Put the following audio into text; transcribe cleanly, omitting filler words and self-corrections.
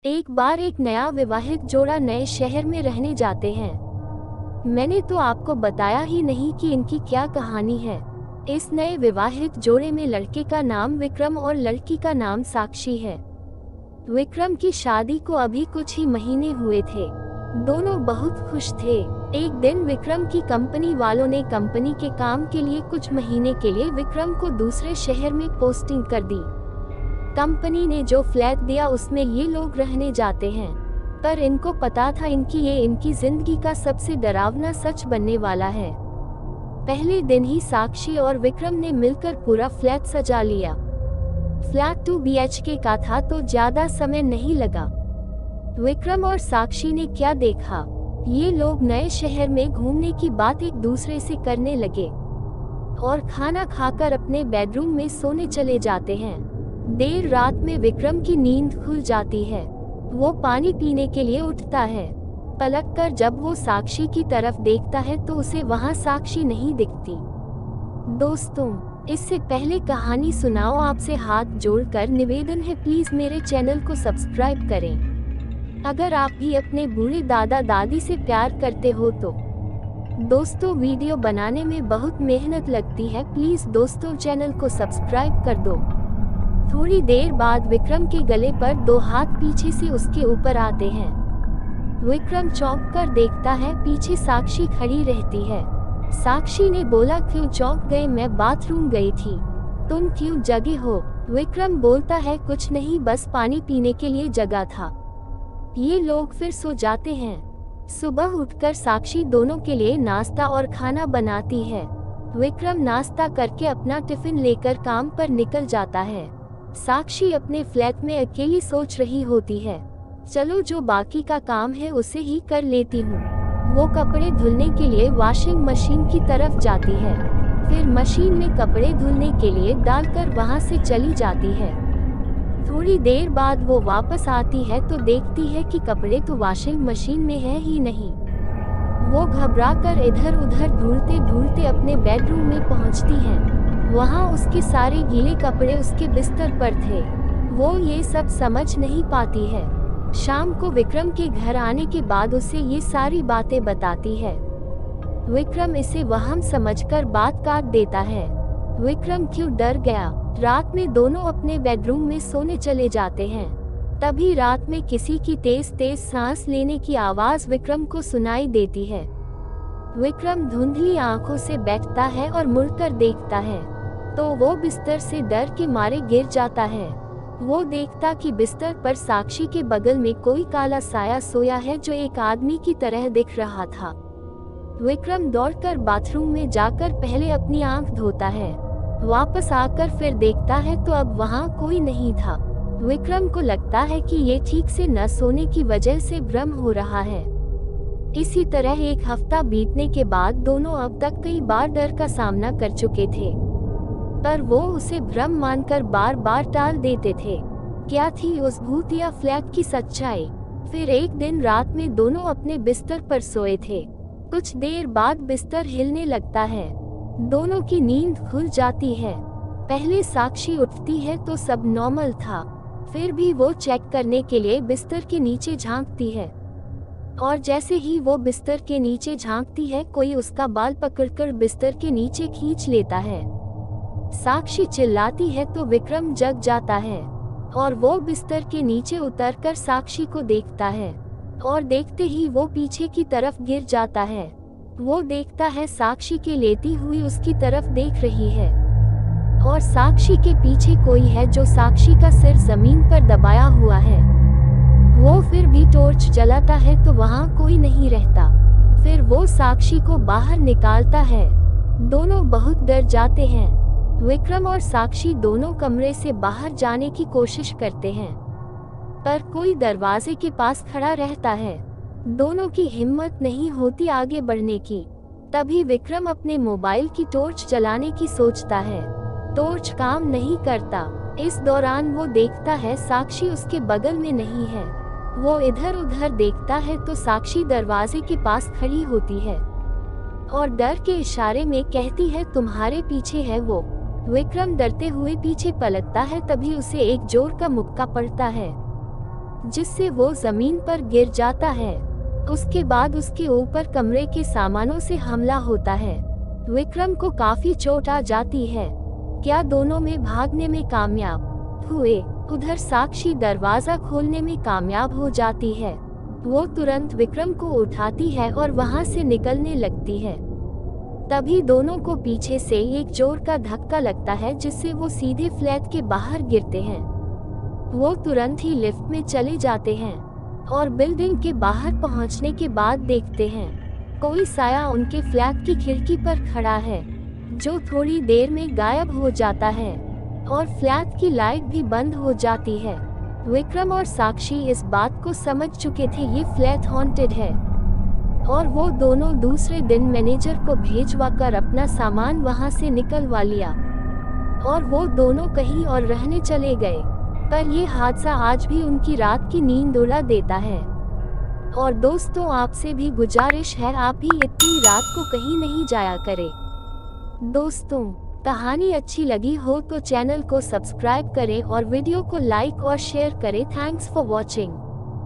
एक बार एक नया विवाहित जोड़ा नए शहर में रहने जाते हैं। मैंने तो आपको बताया ही नहीं कि इनकी क्या कहानी है। इस नए विवाहित जोड़े में लड़के का नाम विक्रम और लड़की का नाम साक्षी है। विक्रम की शादी को अभी कुछ ही महीने हुए थे। दोनों बहुत खुश थे। एक दिन विक्रम की कंपनी वालों ने कंपनी के काम के लिए कुछ महीने के लिए विक्रम को दूसरे शहर में पोस्टिंग कर दी। कंपनी ने जो फ्लैट दिया उसमें ये लोग रहने जाते हैं, पर इनको पता था इनकी जिंदगी का सबसे डरावना सच बनने वाला है। पहले दिन ही साक्षी और विक्रम ने मिलकर पूरा फ्लैट सजा लिया। फ्लैट 2 BHK का था तो ज्यादा समय नहीं लगा। विक्रम और साक्षी ने क्या देखा, ये लोग नए शहर में घूमने की बात एक दूसरे से करने लगे और खाना खाकर अपने बेडरूम में सोने चले जाते हैं। देर रात में विक्रम की नींद खुल जाती है। वो पानी पीने के लिए उठता है। पलटकर जब वो साक्षी की तरफ देखता है तो उसे वहाँ साक्षी नहीं दिखती। दोस्तों, इससे पहले कहानी सुनाओ आपसे हाथ जोड़कर निवेदन है, प्लीज मेरे चैनल को सब्सक्राइब करें अगर आप भी अपने बूढ़े दादा दादी से प्यार करते हो तो। दोस्तों, वीडियो बनाने में बहुत मेहनत लगती है, प्लीज दोस्तों चैनल को सब्सक्राइब कर दो। थोड़ी देर बाद विक्रम के गले पर 2 हाथ पीछे से उसके ऊपर आते हैं। विक्रम चौंक कर देखता है, पीछे साक्षी खड़ी रहती है। साक्षी ने बोला, क्यों चौंक गए, मैं बाथरूम गई थी। तुम क्यों जगे हो? विक्रम बोलता है, कुछ नहीं, बस पानी पीने के लिए जगा था। ये लोग फिर सो जाते हैं। सुबह उठकर साक्षी दोनों के लिए नाश्ता और खाना बनाती है। विक्रम नाश्ता करके अपना टिफिन लेकर काम पर निकल जाता है। साक्षी अपने फ्लैट में अकेली सोच रही होती है, चलो जो बाकी का काम है उसे ही कर लेती हूँ। वो कपड़े धुलने के लिए वॉशिंग मशीन की तरफ जाती है, फिर मशीन में कपड़े धुलने के लिए डालकर वहाँ से चली जाती है। थोड़ी देर बाद वो वापस आती है तो देखती है कि कपड़े तो वॉशिंग मशीन में है ही नहीं। वो घबराकर इधर उधर ढूंढते ढूंढते अपने बेडरूम में पहुँचती है। वहाँ उसके सारे गीले कपड़े उसके बिस्तर पर थे। वो ये सब समझ नहीं पाती है। शाम को विक्रम के घर आने के बाद उसे ये सारी बातें बताती है। विक्रम इसे वहम समझकर बात काट देता है। विक्रम क्यों डर गया? रात में दोनों अपने बेडरूम में सोने चले जाते हैं। तभी रात में किसी की तेज तेज सांस लेने की आवाज विक्रम को सुनाई देती है। विक्रम धुंधली आंखों से बैठता है और मुड़कर देखता है तो वो बिस्तर से डर के मारे गिर जाता है। वो देखता कि बिस्तर पर साक्षी के बगल में कोई काला साया सोया है जो एक आदमी की तरह दिख रहा था। विक्रम दौड़कर बाथरूम में जाकर पहले अपनी आंख धोता है। वापस आकर फिर देखता है तो अब वहाँ कोई नहीं था। विक्रम को लगता है कि ये ठीक से न सोने की वजह से भ्रम हो रहा है। इसी तरह एक हफ्ता बीतने के बाद दोनों अब तक कई बार डर का सामना कर चुके थे, पर वो उसे भ्रम मानकर बार बार टाल देते थे। क्या थी उस भूत या फ्लैट की सच्चाई? फिर एक दिन रात में दोनों अपने बिस्तर पर सोए थे। कुछ देर बाद बिस्तर हिलने लगता है। दोनों की नींद खुल जाती है। पहले साक्षी उठती है तो सब नॉर्मल था, फिर भी वो चेक करने के लिए बिस्तर के नीचे झांकती है और जैसे ही वो बिस्तर के नीचे झांकती है कोई उसका बाल पकड़कर बिस्तर के नीचे खींच लेता है। साक्षी चिल्लाती है तो विक्रम जग जाता है और वो बिस्तर के नीचे उतरकर साक्षी को देखता है और देखते ही वो पीछे की तरफ गिर जाता है। वो देखता है साक्षी के लेटी हुई उसकी तरफ देख रही है और साक्षी के पीछे कोई है जो साक्षी का सिर जमीन पर दबाया हुआ है। वो फिर भी टॉर्च जलाता है तो वहाँ कोई नहीं रहता। फिर वो साक्षी को बाहर निकालता है। दोनों बहुत डर जाते हैं। विक्रम और साक्षी दोनों कमरे से बाहर जाने की कोशिश करते हैं, पर कोई दरवाजे के पास खड़ा रहता है। दोनों की हिम्मत नहीं होती आगे बढ़ने की। तभी विक्रम अपने मोबाइल की टॉर्च जलाने की सोचता है। टॉर्च काम नहीं करता। इस दौरान वो देखता है साक्षी उसके बगल में नहीं है। वो इधर उधर देखता है तो साक्षी दरवाजे के पास खड़ी होती है और डर के इशारे में कहती है, तुम्हारे पीछे है वो। विक्रम डरते हुए पीछे पलटता है, तभी उसे एक जोर का मुक्का पड़ता है। जिससे वो जमीन पर गिर जाता है। उसके बाद उसके ऊपर कमरे के सामानों से हमला होता है। विक्रम को काफी चोट आ जाती है। क्या दोनों में भागने में कामयाब हुए? उधर साक्षी दरवाजा खोलने में कामयाब हो जाती है। वो तुरंत विक्रम को उठाती है और वहां से निकलने लगती है। तभी दोनों को पीछे से एक जोर का धक्का लगता है, जिससे वो सीधे फ्लैट के बाहर गिरते हैं। वो तुरंत ही लिफ्ट में चले जाते हैं और बिल्डिंग के बाहर पहुंचने के बाद देखते हैं कोई साया उनके फ्लैट की खिड़की पर खड़ा है, जो थोड़ी देर में गायब हो जाता है और फ्लैट की लाइट भी बंद हो जाती है। विक्रम और साक्षी इस बात को समझ चुके थे ये फ्लैट हॉन्टेड है और वो दोनों दूसरे दिन मैनेजर को भेजवा कर अपना सामान वहां से निकलवा लिया और वो दोनों कहीं और रहने चले गए। पर ये हादसा आज भी उनकी रात की नींद उड़ा देता है। और दोस्तों, आपसे भी गुजारिश है, आप भी इतनी रात को कहीं नहीं जाया करें। दोस्तों, कहानी अच्छी लगी हो तो चैनल को सब्सक्राइब करें और वीडियो को लाइक और शेयर करें। Thanks for watching.